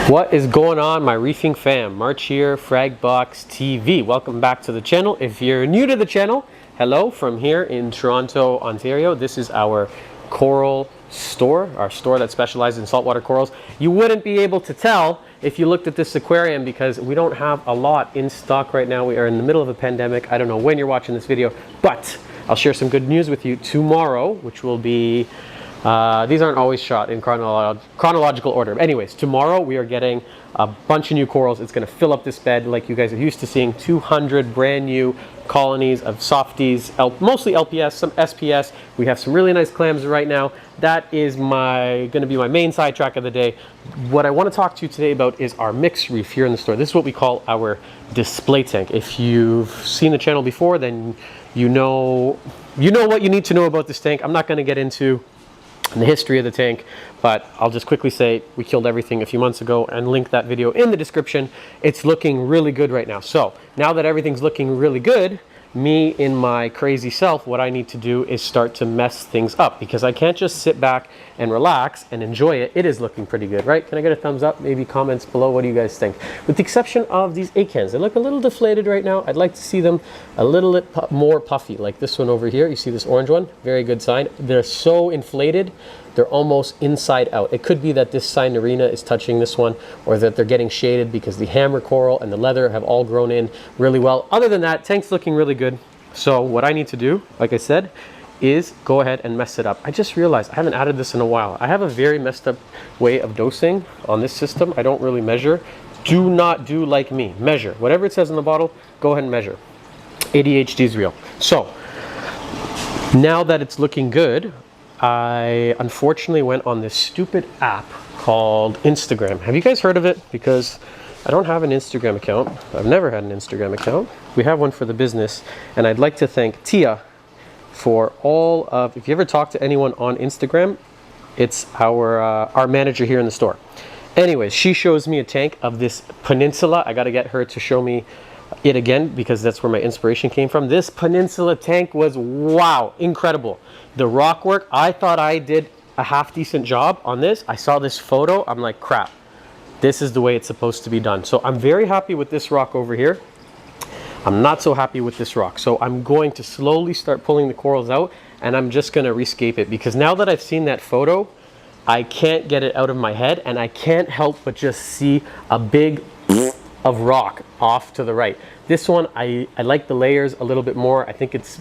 What is going on, my reefing fam? March here, Fragbox TV. Welcome back to the channel. If you're new to the channel, hello from here in Toronto, Ontario. This is our coral store, our store that specializes in saltwater corals. You wouldn't be able to tell if you looked at this aquarium because we don't have a lot in stock right now. We are in the middle of a pandemic. I don't know when you're watching this video, but I'll share some good news with you tomorrow, which will be these aren't always shot in chronological order. Anyways, tomorrow we are getting a bunch of new corals. It's going to fill up this bed like you guys are used to seeing. 200 brand new colonies of softies, mostly LPS, some SPS. We have some really nice clams right now. That is going to be my main sidetrack of the day. What I want to talk to you today about is our mixed reef here in the store. This is what we call our display tank. If you've seen the channel before, then you know what you need to know about this tank. I'm not going to get into the history of the tank, but I'll just quickly say we killed everything a few months ago and link that video in the description. It's looking really good right now. So now that everything's looking really good, me in my crazy self, what I need to do is start to mess things up because I can't just sit back and relax and enjoy it. It is looking pretty good, right? Can I get a thumbs up? Maybe comments below. What do you guys think? With the exception of these acans, they look a little deflated right now. I'd like to see them a little bit more puffy, like this one over here. You see this orange one? Very good sign. They're so inflated, they're almost inside out. It could be that this Sinarina is touching this one, or that they're getting shaded because the hammer coral and the leather have all grown in really well. Other than that, tank's looking really good. So what I need to do, like I said, is go ahead and mess it up. I just realized I haven't added this in a while. I have a very messed up way of dosing on this system. I don't really measure. Do not do like me. Measure. Whatever it says in the bottle, go ahead and measure. ADHD is real. So now that it's looking good, I unfortunately went on this stupid app called Instagram. Have you guys heard of it? Because I don't have an Instagram account. I've never had an Instagram account. We have one for the business, and I'd like to thank Tia for all of, if you ever talk to anyone on Instagram, it's our manager here in the store. Anyways, she shows me a tank of this Peninsula. I got to get her to show me it again because that's where my inspiration came from. This Peninsula tank was, wow, incredible. The rock work, I thought I did a half decent job on this. I saw this photo, I'm like, crap, this is the way it's supposed to be done. So I'm very happy with this rock over here. I'm not so happy with this rock. So I'm going to slowly start pulling the corals out, and I'm just going to rescape it because now that I've seen that photo, I can't get it out of my head, and I can't help but just see a big of rock off to the right. This one, I like the layers a little bit more. I think it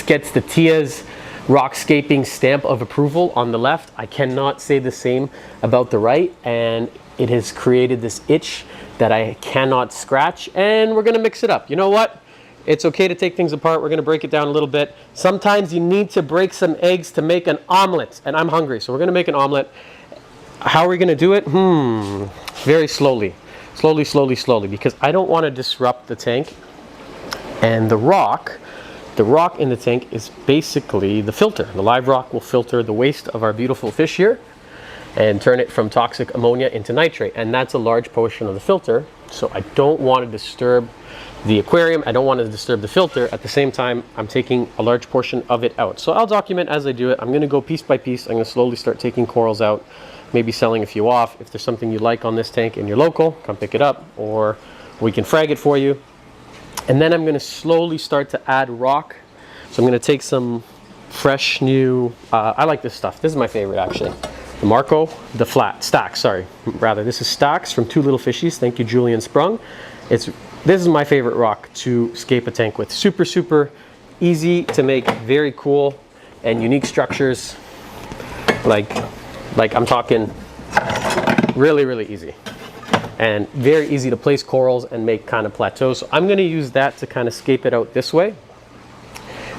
gets the Tia's rockscaping stamp of approval on the left. I cannot say the same about the right, and it has created this itch that I cannot scratch, and we're gonna mix it up. You know what? It's okay to take things apart. We're gonna break it down a little bit. Sometimes you need to break some eggs to make an omelet, and I'm hungry, so we're gonna make an omelet. How are we gonna do it? Very slowly. Slowly, because I don't wanna disrupt the tank. And the rock in the tank is basically the filter. The live rock will filter the waste of our beautiful fish here and turn it from toxic ammonia into nitrate. And that's a large portion of the filter. So I don't want to disturb the aquarium. I don't want to disturb the filter. At the same time, I'm taking a large portion of it out. So I'll document as I do it. I'm going to go piece by piece. I'm going to slowly start taking corals out, maybe selling a few off. If there's something you like on this tank and you're local, come pick it up, or we can frag it for you. And then I'm going to slowly start to add rock. So I'm going to take some fresh new, I like this stuff. This is my favorite actually. The Marco, the flat, Stacks, sorry. Rather, this is Stacks from Two Little Fishies. Thank you, Julian Sprung. This is my favorite rock to scape a tank with. Super easy to make, very cool and unique structures. Like I'm talking really easy. And very easy to place corals and make kind of plateaus. So I'm gonna use that to kind of scape it out this way.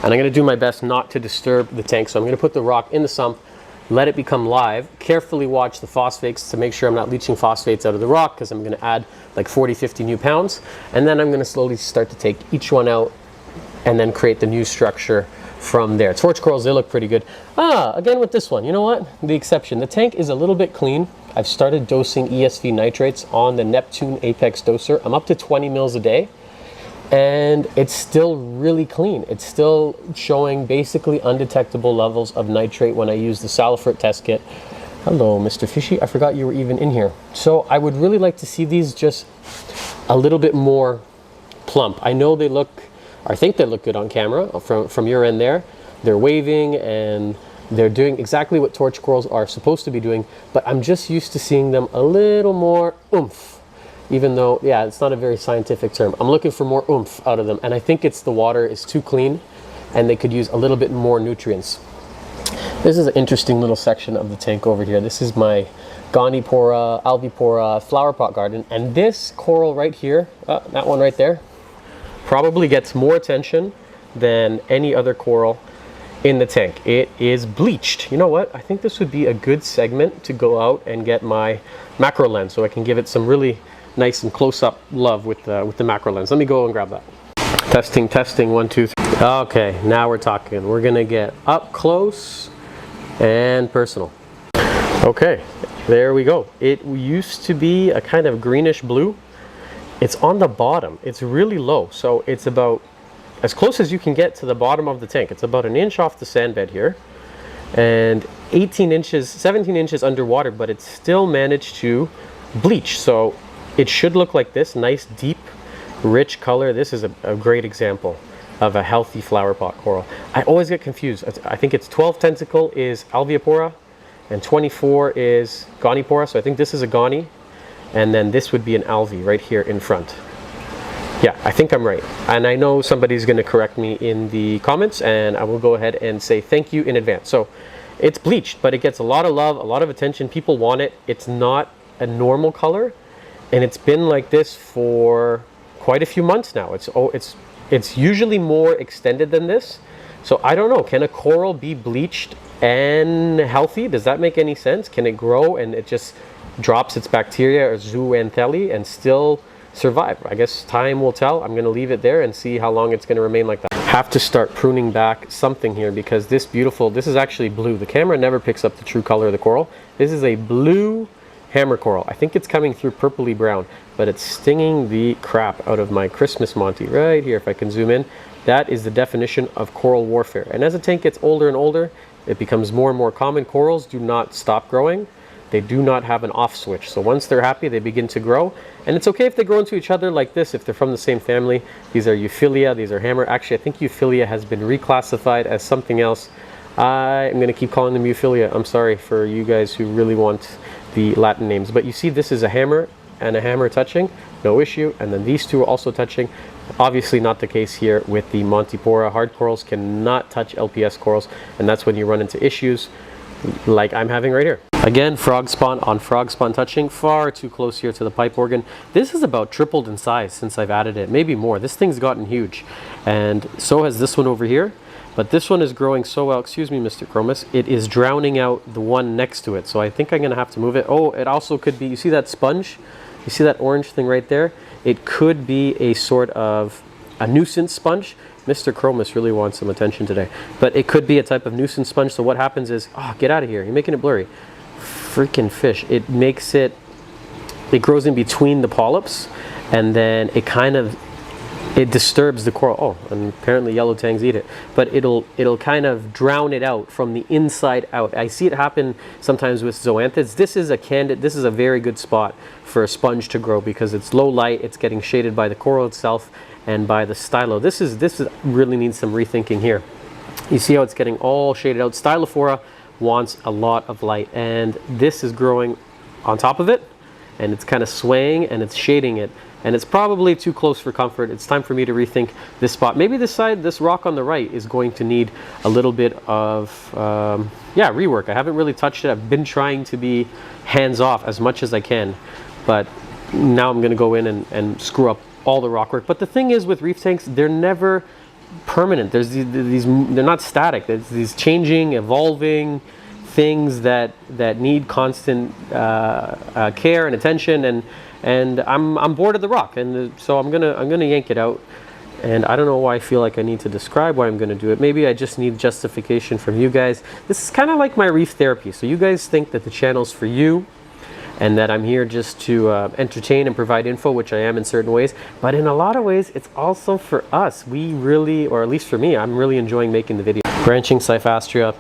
And I'm gonna do my best not to disturb the tank. So I'm gonna put the rock in the sump, let it become live, carefully watch the phosphates to make sure I'm not leaching phosphates out of the rock because I'm gonna add like 40, 50 new pounds. And then I'm gonna slowly start to take each one out and then create the new structure from there. Torch corals, they look pretty good. Again with this one, you know what? The exception, the tank is a little bit clean. I've started dosing ESV nitrates on the Neptune Apex doser. I'm up to 20 mils a day, and it's still really clean. It's still showing basically undetectable levels of nitrate when I use the Salifert test kit. Hello, Mr. Fishy. I forgot you were even in here. So I would really like to see these just a little bit more plump. I know they look, I think they look good on camera from your end there. They're waving and they're doing exactly what torch corals are supposed to be doing, but I'm just used to seeing them a little more oomph. Even though, yeah, it's not a very scientific term. I'm looking for more oomph out of them, and I think it's the water is too clean and they could use a little bit more nutrients. This is an interesting little section of the tank over here. This is my Gonipora, Alvipora flowerpot garden, and this coral right here, that one right there, probably gets more attention than any other coral in the tank. It is bleached. You know what? I think this would be a good segment to go out and get my macro lens so I can give it some really nice and close-up love with the macro lens. Let me go and grab that. Testing, testing, 1, 2, 3. Okay, now we're talking. We're gonna get up close and personal. Okay, there we go. It used to be a kind of greenish blue. It's on the bottom. It's really low, so it's about as close as you can get to the bottom of the tank. It's about an inch off the sand bed here, and 18 inches, 17 inches underwater, but it's still managed to bleach. So it should look like this, nice, deep, rich color. This is a great example of a healthy flowerpot coral. I always get confused. I think it's 12 tentacle is Alveopora and 24 is Gonipora. So I think this is a Goni, and then this would be an Alvi right here in front. Yeah, I think I'm right. And I know somebody's gonna correct me in the comments, and I will go ahead and say thank you in advance. So it's bleached, but it gets a lot of love, a lot of attention. People want it. It's not a normal color, and it's been like this for quite a few months now. It's usually more extended than this. So I don't know, can a coral be bleached and healthy? Does that make any sense? Can it grow and it just drops its bacteria or zooanthely and still survive? I guess time will tell. I'm gonna leave it there and see how long it's gonna remain like that. Have to start pruning back something here because this is actually blue. The camera never picks up the true color of the coral. This is a blue hammer coral. I think it's coming through purpley brown, but it's stinging the crap out of my Christmas Monty right here. If I can zoom in, that is the definition of coral warfare. And as the tank gets older and older, it becomes more and more common. Corals do not stop growing. They do not have an off switch. So once they're happy, they begin to grow. And it's okay if they grow into each other like this, if they're from the same family. These are Euphyllia, these are hammer. Actually, I think Euphyllia has been reclassified as something else. I'm gonna keep calling them Euphyllia. I'm sorry for you guys who really want the Latin names. But you see, this is a hammer and a hammer touching, no issue. And then these two are also touching. Obviously not the case here with the Montipora. Hard corals cannot touch LPS corals, and that's when you run into issues like I'm having right here. Again, frog spawn on frog spawn touching, far too close here to the pipe organ. This is about tripled in size since I've added it, maybe more. This thing's gotten huge, and so has this one over here. But this one is growing so well, excuse me, Mr. Chromis, it is drowning out the one next to it. So I think I'm gonna have to move it. Oh, it also could be, you see that sponge? You see that orange thing right there? It could be a sort of a nuisance sponge. Mr. Chromis really wants some attention today. But it could be a type of nuisance sponge. So what happens is, oh, get out of here. You're making it blurry. Freaking fish. It makes it grows in between the polyps, and then it disturbs the coral. Oh, and apparently yellow tangs eat it. But it'll kind of drown it out from the inside out. I see it happen sometimes with zoanthids. This is a very good spot for a sponge to grow because it's low light, it's getting shaded by the coral itself and by the stylo. This really needs some rethinking here. You see how it's getting all shaded out. Stylophora wants a lot of light, and this is growing on top of it, and it's kind of swaying and it's shading it. And it's probably too close for comfort. It's time for me to rethink this spot. Maybe this side, this rock on the right is going to need a little bit of, rework. I haven't really touched it. I've been trying to be hands-off as much as I can, but now I'm gonna go in and screw up all the rock work. But the thing is with reef tanks, they're never permanent. There's they're not static. There's these changing, evolving things that need constant care and attention, and I'm bored of the rock, and so I'm gonna yank it out. And I don't know why I feel like I need to describe why I'm gonna do it. Maybe I just need justification from you guys. This is kind of like my reef therapy. So you guys think that the channel's for you, and that I'm here just to entertain and provide info, which I am in certain ways, but in a lot of ways it's also for us. We really, or at least for me, I'm really enjoying making the video. Branching Cyphastria,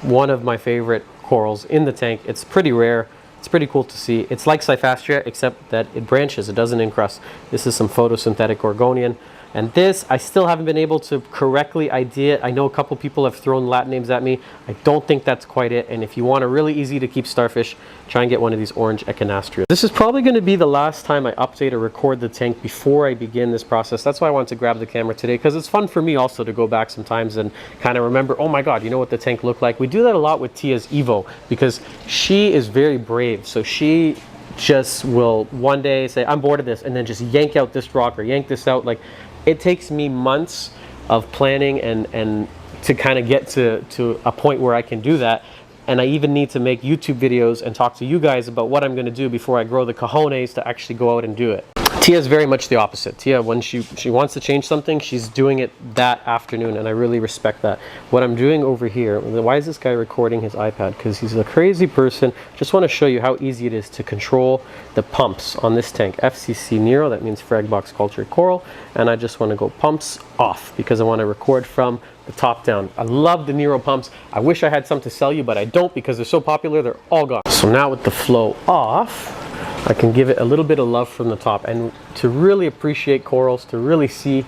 one of my favorite corals in the tank. It's pretty rare. It's pretty cool to see. It's like Cyphastria, except that it branches, it doesn't encrust. This is some photosynthetic Gorgonian. And this, I still haven't been able to correctly ID it. I know a couple people have thrown Latin names at me. I don't think that's quite it. And if you want a really easy to keep starfish, try and get one of these orange Echinastria. This is probably going to be the last time I update or record the tank before I begin this process. That's why I wanted to grab the camera today, because it's fun for me also to go back sometimes and kind of remember, oh my God, you know what the tank looked like? We do that a lot with Tia's Evo, because she is very brave. So she just will one day say, I'm bored of this, and then just yank out this rock or yank this out. Like, it takes me months of planning and to kind of get to a point where I can do that. And I even need to make YouTube videos and talk to you guys about what I'm going to do before I grow the cojones to actually go out and do it. Tia is very much the opposite. Tia, when she wants to change something, she's doing it that afternoon, and I really respect that. What I'm doing over here, why is this guy recording his iPad? Because he's a crazy person. Just want to show you how easy it is to control the pumps on this tank. FCC Nero, that means frag box cultured coral, and I just want to go pumps off because I want to record from the top down. I love the Nero pumps. I wish I had some to sell you, but I don't because they're so popular, they're all gone. So now with the flow off, I can give it a little bit of love from the top. And to really appreciate corals, to really see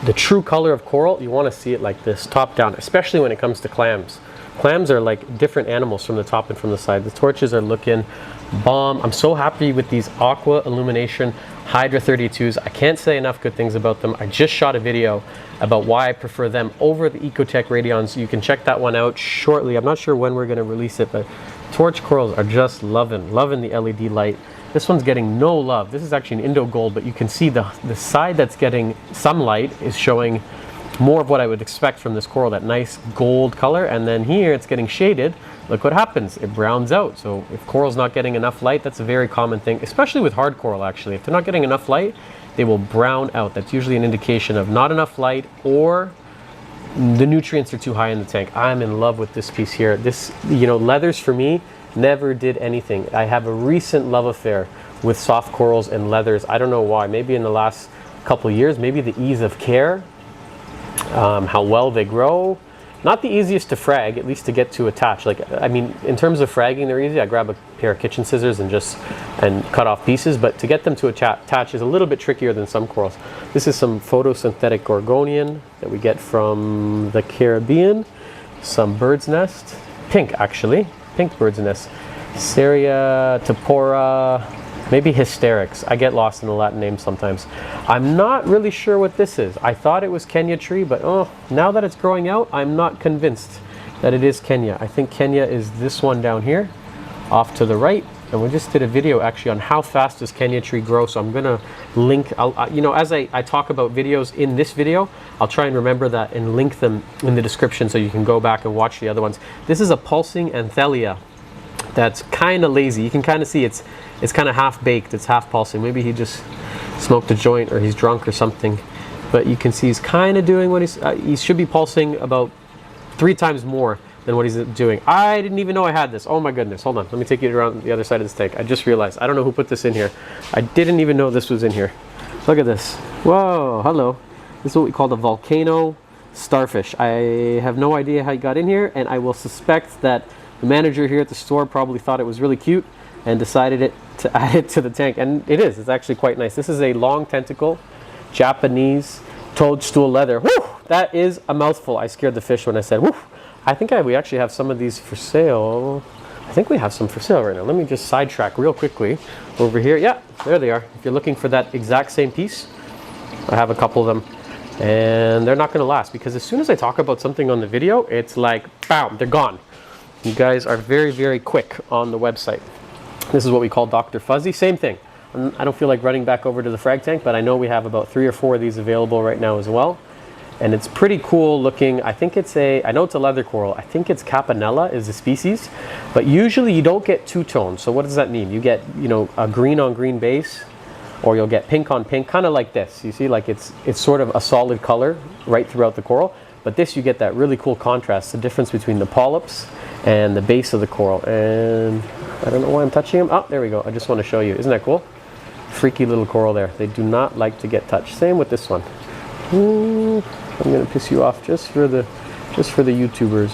the true color of coral, you want to see it like this, top down, especially when it comes to clams. Clams are like different animals from the top and from the side. The torches are looking bomb. I'm so happy with these Aqua Illumination Hydra 32s. I can't say enough good things about them. I just shot a video about why I prefer them over the Ecotech Radions. You can check that one out shortly. I'm not sure when we're going to release it, but torch corals are just loving the LED light. This one's getting no love. This is actually an Indo Gold, but you can see the side that's getting some light is showing more of what I would expect from this coral, that nice gold color. And then here it's getting shaded. Look what happens, it browns out. So if coral's not getting enough light, that's a very common thing, especially with hard coral actually. If they're not getting enough light, they will brown out. That's usually an indication of not enough light or the nutrients are too high in the tank. I'm in love with this piece here. This, you know, leathers for me never did anything. I have a recent love affair with soft corals and leathers. I don't know why. Maybe in the last couple of years, maybe the ease of care, how well they grow. Not the easiest to frag, at least to get to attach. Like, I mean, in terms of fragging, they're easy. I grab a pair of kitchen scissors and cut off pieces, but to get them to attach is a little bit trickier than some corals. This is some photosynthetic Gorgonian that we get from the Caribbean. Some bird's nest, pink actually. Pink bird's nest, Ceria, Tepora, maybe Hysterics. I get lost in the Latin names sometimes. I'm not really sure what this is. I thought it was Kenya tree, but oh, now that it's growing out, I'm not convinced that it is Kenya. I think Kenya is this one down here, off to the right. And we just did a video actually on how fast does Kenya tree grow. So I'm gonna link, you know, as I talk about videos in this video, I'll try and remember that and link them in the description so you can go back and watch the other ones. This is a pulsing Anthelia that's kind of lazy. You can kind of see it's kind of half baked, it's half pulsing. Maybe he just smoked a joint or he's drunk or something. But you can see he's kind of doing what he should be pulsing about 3 times more than what he's doing. I didn't even know I had this. Oh my goodness, hold on. Let me take you around the other side of this tank. I just realized, I don't know who put this in here. I didn't even know this was in here. Look at this. Whoa, hello. This is what we call the volcano starfish. I have no idea how he got in here, and I will suspect that the manager here at the store probably thought it was really cute and decided to add it to the tank. And it is, it's actually quite nice. This is a long tentacle, Japanese toadstool leather. Woo! That is a mouthful. I scared the fish when I said, woo! I think we actually have some of these for sale. I think we have some for sale right now. Let me just sidetrack real quickly over here. Yeah, there they are. If you're looking for that exact same piece, I have a couple of them. And they're not going to last because as soon as I talk about something on the video, it's like, bam, they're gone. You guys are very, very quick on the website. This is what we call Dr. Fuzzy. Same thing. I don't feel like running back over to the frag tank, but I know we have about 3 or 4 of these available right now as well. And it's pretty cool looking. I think it's I know it's a leather coral. I think it's Capanella is the species, but usually you don't get two-tone. So what does that mean? You get, you know, a green on green base, or you'll get pink on pink, kind of like this. You see, like it's sort of a solid color right throughout the coral. But this, you get that really cool contrast, the difference between the polyps and the base of the coral. And I don't know why I'm touching them. Oh, there we go. I just want to show you. Isn't that cool? Freaky little coral there. They do not like to get touched. Same with this one. I'm gonna piss you off just for the YouTubers.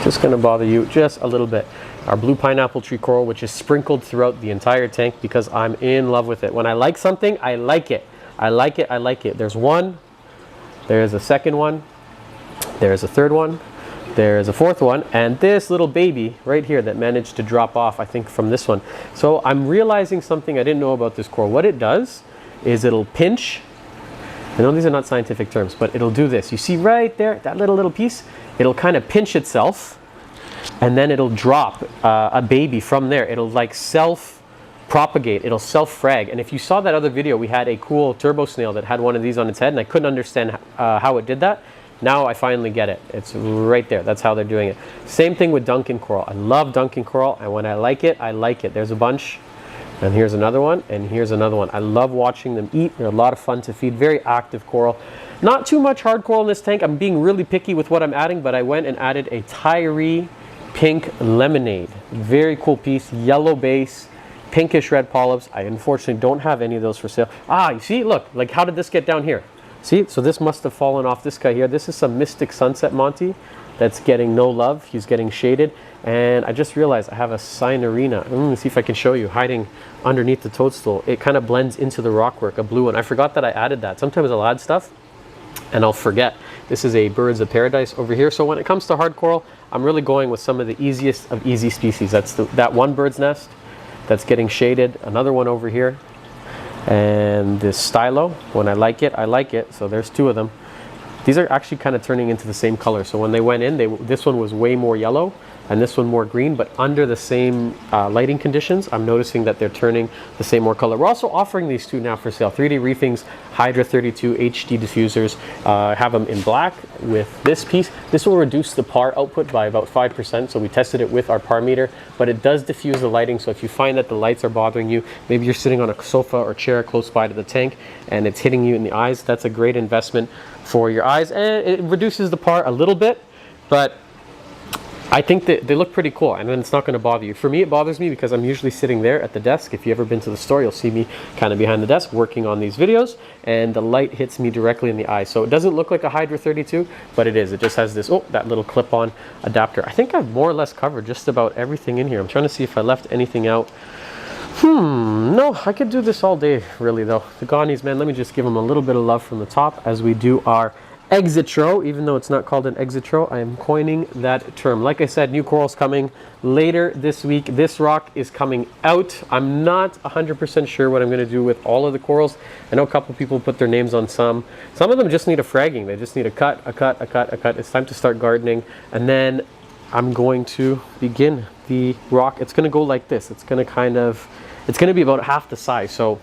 Just going to bother you just a little bit. Our blue pineapple tree coral, which is sprinkled throughout the entire tank because I'm in love with it. When I like something, I like it. I like it, I like it. There's one, there's a second one, there's a third one, there's a fourth one, and this little baby right here that managed to drop off, I think, from this one. So I'm realizing something I didn't know about this coral. What it does is it'll pinch. I know these are not scientific terms, but it'll do this. You see right there, that little piece? It'll kind of pinch itself, and then it'll drop a baby from there. It'll like self-propagate. It'll self-frag. And if you saw that other video, we had a cool turbo snail that had one of these on its head, and I couldn't understand how it did that. Now I finally get it. It's right there. That's how they're doing it. Same thing with Duncan coral. I love Duncan coral, and when I like it, I like it. There's a bunch. And here's another one, and here's another one. I love watching them eat. They're a lot of fun to feed. Very active coral. Not too much hard coral in this tank. I'm being really picky with what I'm adding, but I went and added a Tyree pink lemonade. Very cool piece. Yellow base, pinkish red polyps. I unfortunately don't have any of those for sale. Ah, you see? Look, like how did this get down here? See? So this must have fallen off this guy here. This is some Mystic Sunset Monty that's getting no love. He's getting shaded. And I just realized I have a Cinerina. Let me see if I can show you, hiding underneath the toadstool. It kind of blends into the rockwork, a blue one. I forgot that I added that. Sometimes I'll add stuff and I'll forget. This is a Birds of Paradise over here. So when it comes to hard coral, I'm really going with some of the easiest of easy species. That's that one bird's nest that's getting shaded. Another one over here. And this stylo, when I like it, I like it. So there's two of them. These are actually kind of turning into the same color. So when they went in, this one was way more yellow and this one more green, but under the same lighting conditions, I'm noticing that they're turning the same more color. We're also offering these two now for sale. 3D Reefing's Hydra 32 HD diffusers. Have them in black with this piece. This will reduce the PAR output by about 5%. So we tested it with our PAR meter, but it does diffuse the lighting. So if you find that the lights are bothering you, maybe you're sitting on a sofa or chair close by to the tank and it's hitting you in the eyes, that's a great investment for your eyes. And it reduces the PAR a little bit, but I think that they look pretty cool, and then it's not going to bother you. For me, it bothers me because I'm usually sitting there at the desk. If you've ever been to the store, you'll see me kind of behind the desk working on these videos, and the light hits me directly in the eye. So it doesn't look like a Hydra 32, but it is. It just has this, that little clip-on adapter. I think I've more or less covered just about everything in here. I'm trying to see if I left anything out. No, I could do this all day, really, though. The Ghanies, man, let me just give them a little bit of love from the top as we do our exit row. Even though it's not called an exit row, I am coining that term. Like I said, new corals coming later this week. This rock is coming out. I'm not 100% sure what I'm going to do with all of the corals. I know a couple people put their names on some. Some of them just need a fragging. They just need a cut, a cut, a cut, a cut. It's time to start gardening. And then I'm going to begin the rock. It's going to go like this. It's going to be about half the size. So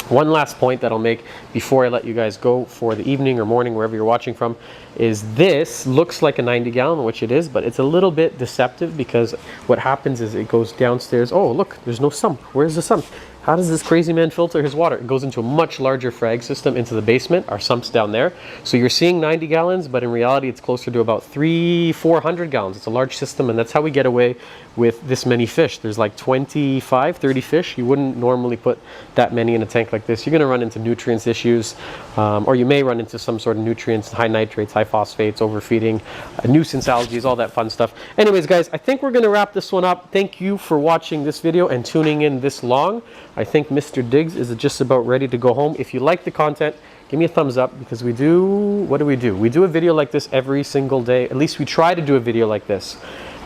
one last point that I'll make before I let you guys go for the evening or morning, wherever you're watching from, is this looks like a 90 gallon, which it is, but it's a little bit deceptive because what happens is it goes downstairs. Oh, look, there's no sump. Where's the sump? How does this crazy man filter his water? It goes into a much larger frag system into the basement. Our sump's down there. So you're seeing 90 gallons, but in reality, it's closer to about 400 gallons. It's a large system, and that's how we get away with this many fish. There's like 25, 30 fish. You wouldn't normally put that many in a tank like this. You're gonna run into nutrients issues, or you may run into some sort of nutrients, high nitrates, high phosphates, overfeeding, nuisance algae, all that fun stuff. Anyways, guys, I think we're gonna wrap this one up. Thank you for watching this video and tuning in this long. I think Mr. Diggs is just about ready to go home. If you like the content, give me a thumbs up, because we do, what do? We do a video like this every single day. At least we try to do a video like this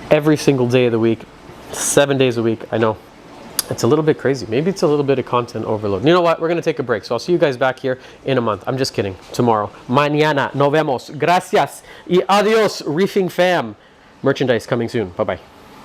every single day of the week, 7 days a week. I know it's a little bit crazy. Maybe it's a little bit of content overload. You know what? We're going to take a break. So I'll see you guys back here in a month. I'm just kidding. Tomorrow. Mañana. Nos vemos. Gracias. Y adios, Reefing fam. Merchandise coming soon. Bye-bye.